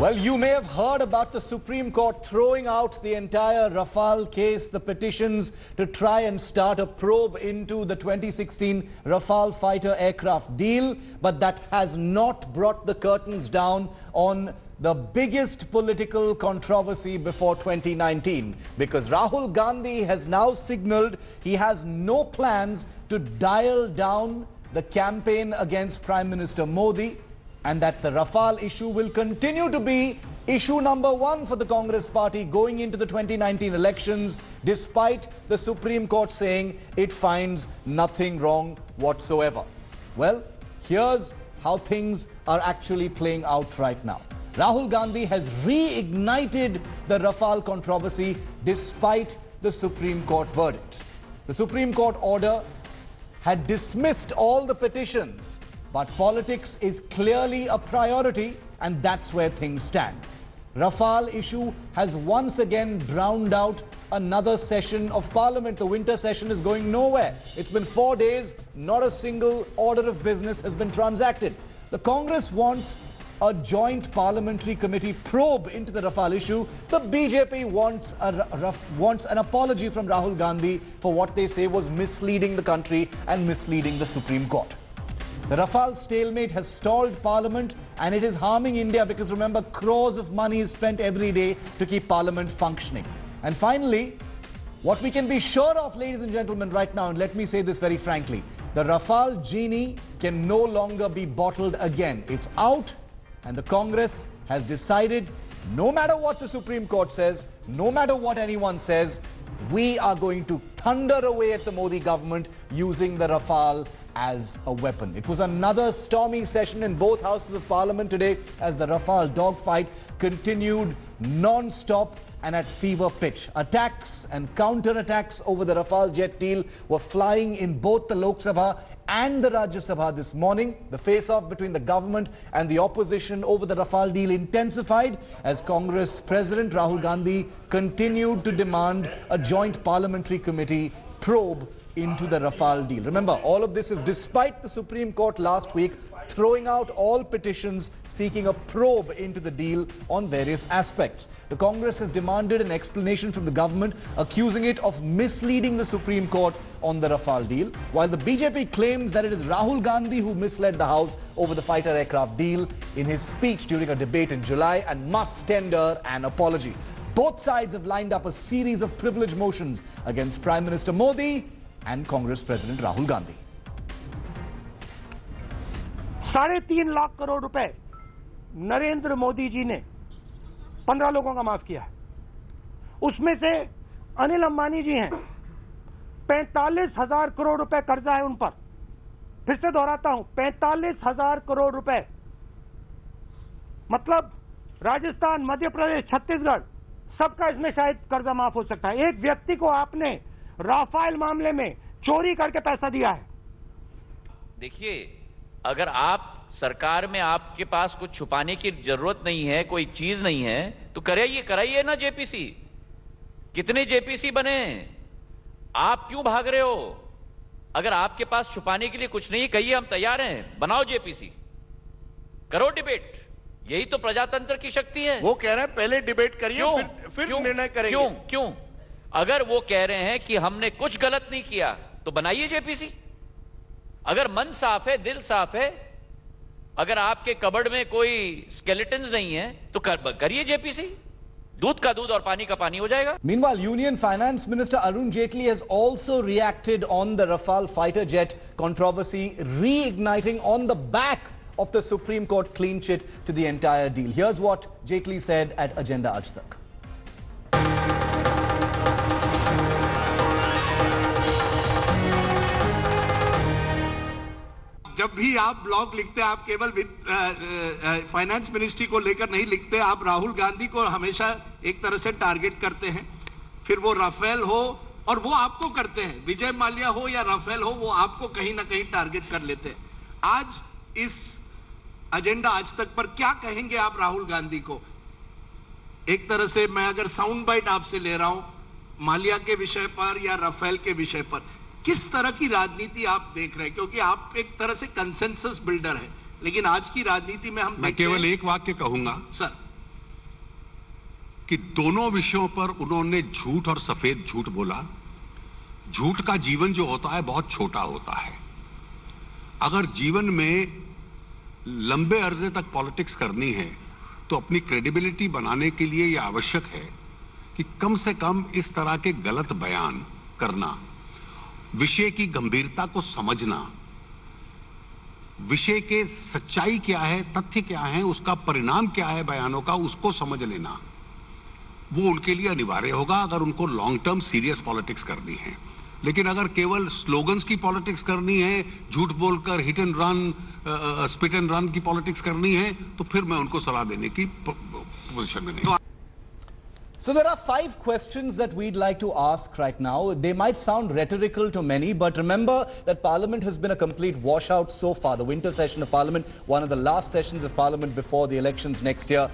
Well, you may have heard about the Supreme Court throwing out the entire Rafale case, the petitions to try and start a probe into the 2016 Rafale fighter aircraft deal, but that has not brought the curtains down on the biggest political controversy before 2019, because Rahul Gandhi has now signaled he has no plans to dial down the campaign against Prime Minister Modi, and that the Rafale issue will continue to be issue number one for the Congress party going into the 2019 elections, despite the Supreme Court saying it finds nothing wrong whatsoever. Well, here's how things are actually playing out right now. Rahul Gandhi has reignited the Rafale controversy despite the Supreme Court verdict. The Supreme Court order had dismissed all the petitions, but politics is clearly a priority, and that's where things stand. Rafale issue has once again drowned out another session of Parliament. The winter session is going nowhere. It's been 4 days, not a single order of business has been transacted. The Congress wants a joint parliamentary committee probe into the Rafale issue. The BJP wants an apology from Rahul Gandhi for what they say was misleading the country and misleading the Supreme Court. The Rafale stalemate has stalled Parliament, and it is harming India because, remember, crores of money is spent every day to keep Parliament functioning. And finally, what we can be sure of, ladies and gentlemen, right now, and let me say this very frankly, the Rafale genie can no longer be bottled again. It's out, and the Congress has decided, no matter what the Supreme Court says, no matter what anyone says, we are going to thunder away at the Modi government using the Rafale as a weapon. It was another stormy session in both houses of Parliament today as the Rafale dogfight continued non-stop and at fever pitch. Attacks and counter-attacks over the Rafale jet deal were flying in both the Lok Sabha and the Rajya Sabha this morning. The face-off between the government and the opposition over the Rafale deal intensified as Congress President Rahul Gandhi continued to demand a joint parliamentary committee probe into the Rafale deal. Remember, all of this is despite the Supreme Court last week throwing out all petitions seeking a probe into the deal on various aspects. The Congress has demanded an explanation from the government, accusing it of misleading the Supreme Court on the Rafale deal, while the BJP claims that it is Rahul Gandhi who misled the House over the fighter aircraft deal in his speech during a debate in July and must tender an apology. Both sides have lined up a series of privilege motions against Prime Minister Modi and Congress President Rahul Gandhi. 3.5 lakh crore रुपए नरेंद्र मोदी जी ने 15 लोगों का माफ किया है। उसमें से अनिल अंबानी जी हैं, 45,000 करोड़ रुपए कर्जा है उन पर। फिर से दोहराता हूं, 45,000 करोड़ रुपए। मतलब राजस्थान, मध्य प्रदेश, छत्तीसगढ़ सबका इसमें शायद कर्जा माफ हो सकता है। एक व्यक्ति को आपने राफेल मामले में चोरी करके पैसा दिया है। देखिए, अगर आप सरकार में आपके पास कुछ छुपाने की जरूरत नहीं है, कोई चीज नहीं है, तो कराइए ना जेपीसी। कितने जेपीसी बने? आप क्यों भाग रहे हो? अगर आपके पास छुपाने के लिए कुछ नहीं, कहिए हम तैयार हैं, बनाओ जेपीसी, करो डिबेट। यही तो प्रजातंत्र की शक्ति है। वो कह रहे हैं पहले डिबेट करिए, फिर निर्णय करेंगे। क्यों? अगर वो कह रहे हैं कि हमने कुछ गलत नहीं किया, तो बनाइए जेपीसी। अगर मन साफ है, दिल साफ है, अगर आपके कबर्ड में कोई स्केलेटन्स नहीं है, तो करिए जेपीसी। दूध का दूध और पानी का पानी हो जाएगा। Meanwhile, Union Finance Minister Arun Jaitley has also reacted on the Rafale fighter jet controversy, reigniting on the back of the Supreme Court clean chit to the entire deal. Here's what Jaitley said at Agenda Aaj Tak. जब भी आप blog लिखते हैं, आप केवल finance ministry को लेकर नहीं लिखते, आप राहुल गांधी को हमेशा एक तरह से टारगेट करते हैं। फिर वो राफेल हो, और वो आपको करते हैं, विजय माल्या हो या राफेल हो, वो आपको कहीं ना कहीं टारगेट कर लेते हैं। आज इस एजेंडा आज तक पर क्या कहेंगे आप राहुल गांधी को? एक तरह से मैं अगर साउंड बाइट आपसे ले रहा हूं, माल्या के विषय पर या राफेल के विषय पर, किस तरह की राजनीति आप देख रहे हैं? क्योंकि आप एक तरह से कंसेंसस बिल्डर हैं, लेकिन आज की राजनीति में हम मैं केवल एक वाक्य कहूंगा सर, कि दोनों विषयों पर उन्होंने झूठ और सफेद झूठ बोला। झूठ का जीवन जो होता है बहुत छोटा होता है। अगर जीवन में लंबे अरसे तक पॉलिटिक्स करनी है तो अपनी क्रेडिबिलिटी बनाने के लिए यह आवश्यक है कि कम से कम इस तरह के गलत बयान करना, विषय की गंभीरता को समझना, विषय के सच्चाई क्या है, तथ्य क्या है, उसका परिणाम क्या है बयानों का, उसको समझ लेना, वो उनके लिए अनिवार्य होगा अगर उनको लॉन्ग टर्म सीरियस पॉलिटिक्स करनी है। लेकिन अगर केवल स्लोगन्स की पॉलिटिक्स करनी है, झूठ बोलकर hit and run, spit and run की पॉलिटिक्स करनी है, तो फिर मैं उनको सलाह देने की पोजीशन में नहीं। So there are 5 questions that we'd like to ask right now. They might sound rhetorical to many, but remember that Parliament has been a complete washout so far. The winter session of Parliament, one of the last sessions of Parliament before the elections next year.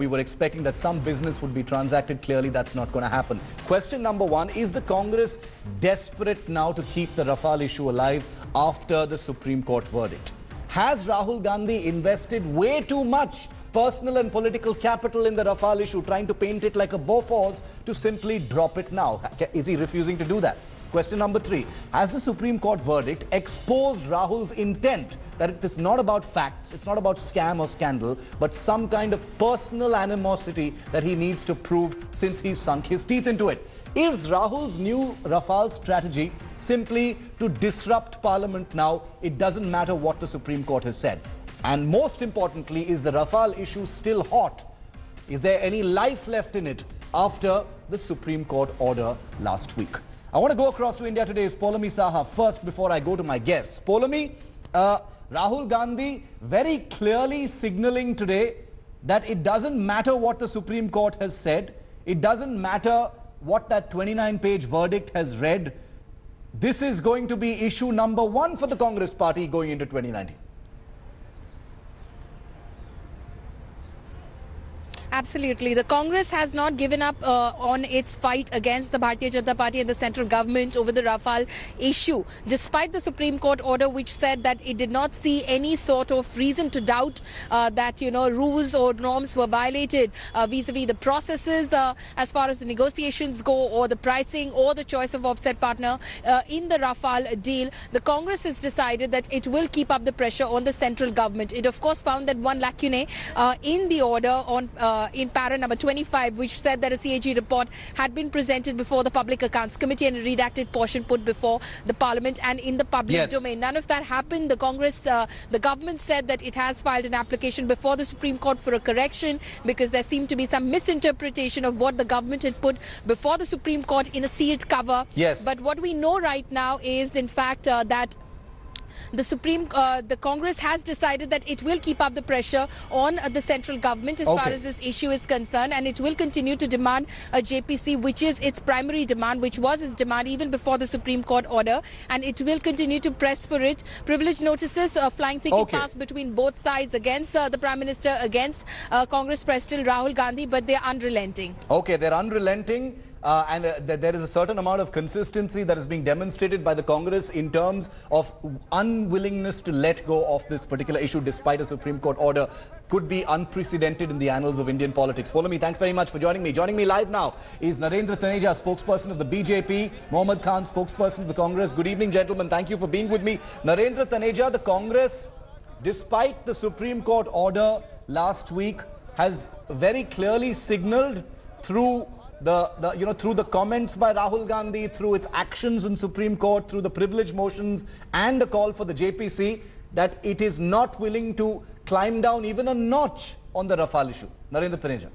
We were expecting that some business would be transacted. Clearly, that's not going to happen. Question number 1, is the Congress desperate now to keep the Rafale issue alive after the Supreme Court verdict? Has Rahul Gandhi invested way too much personal and political capital in the Rafale issue, trying to paint it like a Bofors to simply drop it now? Is he refusing to do that? Question number 3, has the Supreme Court verdict exposed Rahul's intent that it is not about facts, it's not about scam or scandal, but some kind of personal animosity that he needs to prove since he's sunk his teeth into it? Is Rahul's new Rafale strategy simply to disrupt Parliament now? It doesn't matter what the Supreme Court has said. And most importantly, is the Rafale issue still hot? Is there any life left in it after the Supreme Court order last week? I want to go across to India today's Polami Saha first before I go to my guests. Polami, Rahul Gandhi very clearly signaling today that it doesn't matter what the Supreme Court has said. It doesn't matter what that 29-page verdict has read. This is going to be issue number 1 for the Congress party going into 2019. Absolutely. The Congress has not given up on its fight against the Bharatiya Janata Party and the central government over the Rafale issue, despite the Supreme Court order which said that it did not see any sort of reason to doubt that, rules or norms were violated vis-a-vis the processes as far as the negotiations go, or the pricing, or the choice of offset partner in the Rafale deal. The Congress has decided that it will keep up the pressure on the central government. It, of course, found that one lacune in the order on in para number 25, which said that a CAG report had been presented before the Public Accounts Committee and a redacted portion put before the Parliament and in the public domain. None of that happened. The Congress, the government said that it has filed an application before the Supreme Court for a correction because there seemed to be some misinterpretation of what the government had put before the Supreme Court in a sealed cover. Yes. But what we know right now is, in fact, that the Congress has decided that it will keep up the pressure on the central government as far as this issue is concerned, and it will continue to demand a JPC, which is its primary demand, which was its demand even before the Supreme Court order, and it will continue to press for it. Privilege notices flying thick and fast between both sides against the Prime Minister, against Congress President Rahul Gandhi, but they are unrelenting. Okay, they're unrelenting. And there is a certain amount of consistency that is being demonstrated by the Congress in terms of unwillingness to let go of this particular issue despite a Supreme Court order. Could be unprecedented in the annals of Indian politics. Polami, thanks very much for joining me. Joining me live now is Narendra Taneja, spokesperson of the BJP, Mohammad Khan, spokesperson of the Congress. Good evening, gentlemen. Thank you for being with me. Narendra Taneja, the Congress, despite the Supreme Court order last week, has very clearly signaled through through the comments by Rahul Gandhi, through its actions in Supreme Court, through the privilege motions and a call for the JPC, that it is not willing to climb down even a notch on the Rafale issue. Narendra Taneja.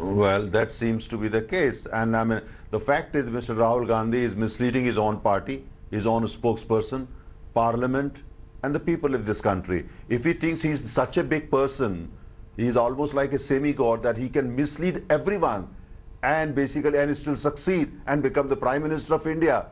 Well, that seems to be the case. And I mean, the fact is Mr. Rahul Gandhi is misleading his own party, his own spokesperson, Parliament and the people of this country. If he thinks he's such a big person, he's almost like a semi-god that he can mislead everyone and basically still succeed and become the Prime Minister of India.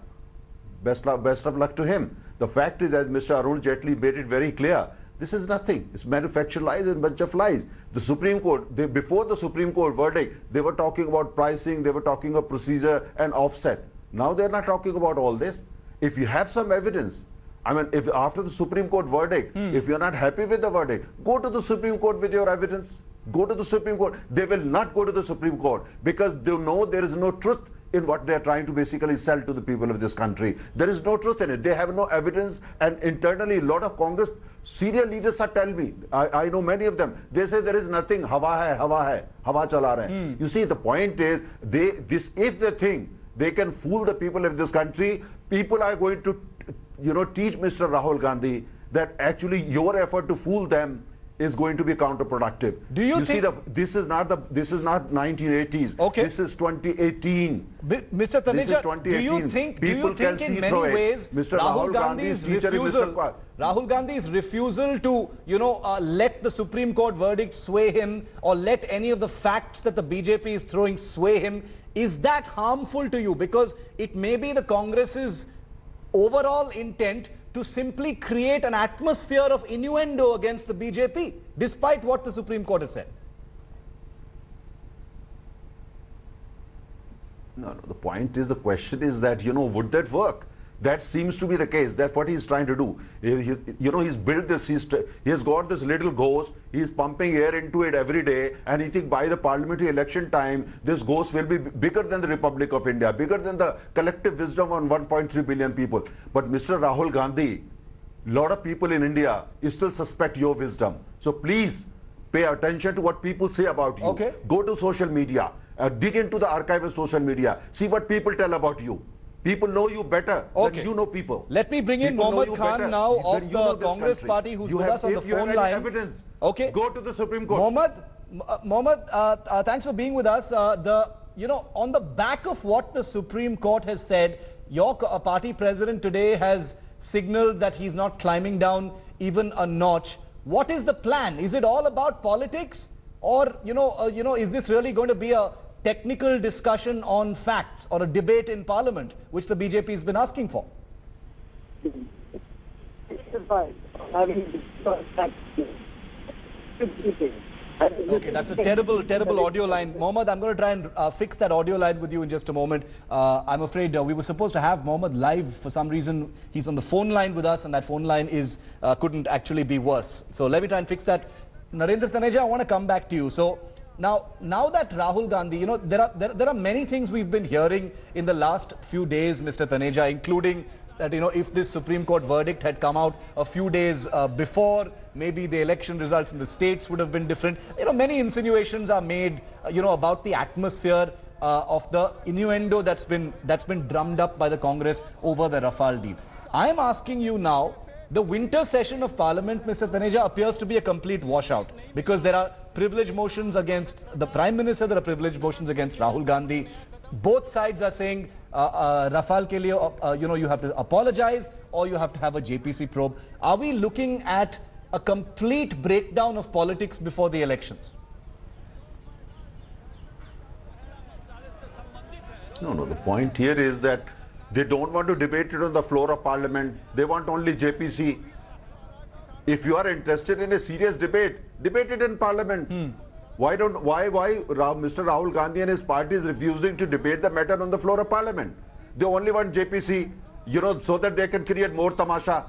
Best of luck to him. The fact is, as Mr. Arun Jaitley made it very clear, this is nothing. It's manufactured lies and a bunch of lies. The Supreme Court, before the Supreme Court verdict, they were talking about pricing, they were talking of procedure and offset. Now they're not talking about all this. If you have some evidence, I mean, if after the Supreme Court verdict, if you're not happy with the verdict, go to the Supreme Court with your evidence. Go to the Supreme Court. They will not go to the Supreme Court because they know there is no truth in what they are trying to basically sell to the people of this country. There is no truth in it. They have no evidence, and internally a lot of Congress senior leaders are telling me, I know many of them, they say there is nothing, hawa chala rahe hain. You see, the point is, if they think they can fool the people of this country, people are going to, teach Mr. Rahul Gandhi that actually your effort to fool them is going to be counterproductive. Do you think this is not 1980s? Okay. This is 2018. Mr. Taneja, do you think in many ways Rahul Gandhi's refusal to let the Supreme Court verdict sway him, or let any of the facts that the BJP is throwing sway him, is that harmful to you? Because it may be the Congress's overall intent to simply create an atmosphere of innuendo against the BJP, despite what the Supreme Court has said. No, the point is, the question is that, would that work? That seems to be the case. That's what he's trying to do. He's built this, he has got this little ghost, he's pumping air into it every day, and he thinks by the parliamentary election time, this ghost will be bigger than the Republic of India, bigger than the collective wisdom on 1.3 billion people. But Mr. Rahul Gandhi, a lot of people in India still suspect your wisdom. So please pay attention to what people say about you. Okay. Go to social media, dig into the archive of social media, see what people tell about you. People know you better than you know people. Let me bring in Mohammad Khan now of the Congress party, who's with us on the phone line. Evidence, okay. Go to the Supreme Court. Mohammad, thanks for being with us. On the back of what the Supreme Court has said, your party president today has signaled that he's not climbing down even a notch. What is the plan? Is it all about politics, or is this really going to be a technical discussion on facts or a debate in Parliament, which the BJP has been asking for? Okay, that's a terrible audio line. Mohammad, I'm going to try and fix that audio line with you in just a moment. I'm afraid we were supposed to have Mohammad live. For some reason, he's on the phone line with us, and that phone line couldn't actually be worse. So let me try and fix that. Narendra Taneja, I want to come back to you. So now that Rahul Gandhi, there are many things we've been hearing in the last few days, Mr. Taneja, including that, if this Supreme Court verdict had come out a few days before, maybe the election results in the states would have been different. Many insinuations are made, about the atmosphere of the innuendo that's been drummed up by the Congress over the Rafale deal. I am asking you now, the winter session of Parliament, Mr. Taneja, appears to be a complete washout, because there are privilege motions against the Prime Minister, there are privilege motions against Rahul Gandhi. Both sides are saying Rafale ke liye, you have to apologize, or you have to have a JPC probe. Are we looking at a complete breakdown of politics before the elections? No, the point here is that they don't want to debate it on the floor of Parliament. They want only JPC. If you are interested in a serious debate, debate it in Parliament. Why Mr. Rahul Gandhi and his party is refusing to debate the matter on the floor of Parliament? They only want JPC, so that they can create more tamasha.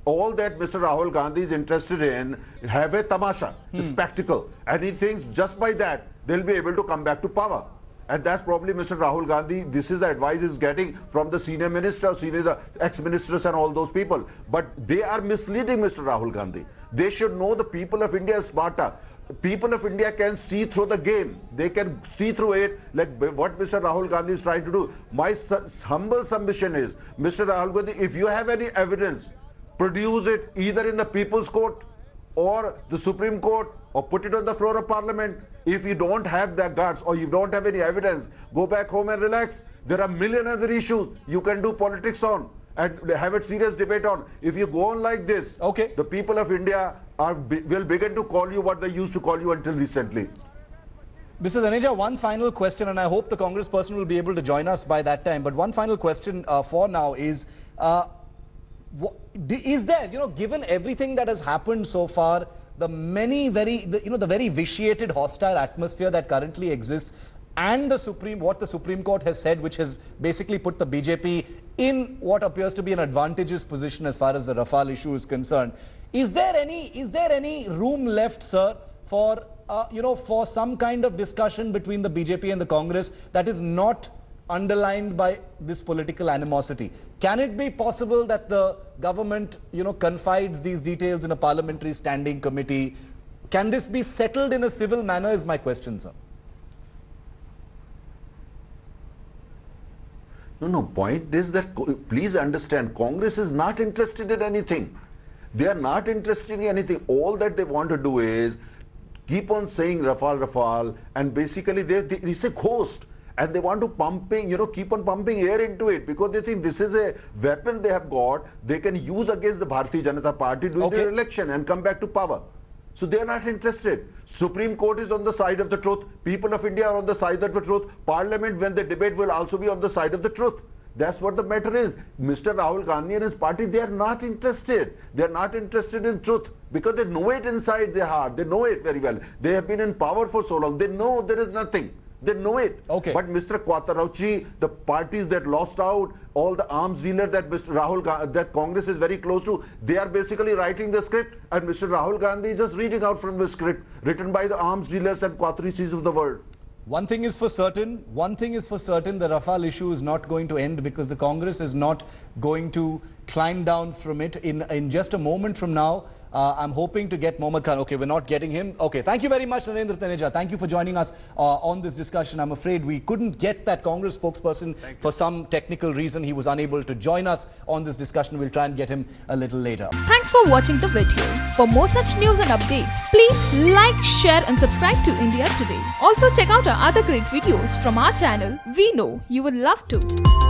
All that Mr. Rahul Gandhi is interested in, have a tamasha, a spectacle. And he thinks just by that, they'll be able to come back to power. And that's probably Mr. Rahul Gandhi. This is the advice he's getting from the senior ministers, the ex-ministers and all those people. But they are misleading Mr. Rahul Gandhi. They should know the people of India is smarter. People of India can see through the game. They can see through it, like what Mr. Rahul Gandhi is trying to do. My humble submission is, Mr. Rahul Gandhi, if you have any evidence, produce it either in the People's Court or the Supreme Court, or put it on the floor of Parliament. If you don't have the guts, or you don't have any evidence, go back home and relax. There are a million other issues you can do politics on and have a serious debate on. If you go on like this, the people of India will begin to call you what they used to call you until recently. Mr. Taneja, one final question, and I hope the Congress person will be able to join us by that time. But one final question for now is, is there, given everything that has happened so far, the very vitiated, hostile atmosphere that currently exists, and what the Supreme Court has said, which has basically put the BJP in what appears to be an advantageous position as far as the Rafale issue is concerned. Is there any room left, sir, for for some kind of discussion between the BJP and the Congress that is not underlined by this political animosity? Can it be possible that the government, confides these details in a parliamentary standing committee? Can this be settled in a civil manner is my question, sir. No, point is that, please understand, Congress is not interested in anything. They are not interested in anything. All that they want to do is keep on saying Rafale, and basically they say ghost. And they want to keep on pumping air into it because they think this is a weapon they have got. They can use against the Bharatiya Janata Party during the election and come back to power. So they are not interested. Supreme Court is on the side of the truth. People of India are on the side of the truth. Parliament, when they debate, will also be on the side of the truth. That's what the matter is. Mr. Rahul Gandhi and his party, they are not interested. They are not interested in truth because they know it inside their heart. They know it very well. They have been in power for so long. They know there is nothing. They know it. Okay. But Mr. Kwatarauchi, the parties that lost out, all the arms dealers that Mr. Rahul, that Congress is very close to, they are basically writing the script, and Mr. Rahul Gandhi is just reading out from the script written by the arms dealers and Kwatarauchis of the world. One thing is for certain, the Rafale issue is not going to end because the Congress is not going to climb down from it. In just a moment from now, I'm hoping to get Mohammad Khan. Okay, we're not getting him. Okay, thank you very much, Narendra Taneja. Thank you for joining us on this discussion. I'm afraid we couldn't get that Congress spokesperson for some technical reason. He was unable to join us on this discussion. We'll try and get him a little later. Thanks for watching the video. For more such news and updates, please like, share and subscribe to India Today. Also check out our other great videos from our channel. We know you would love to.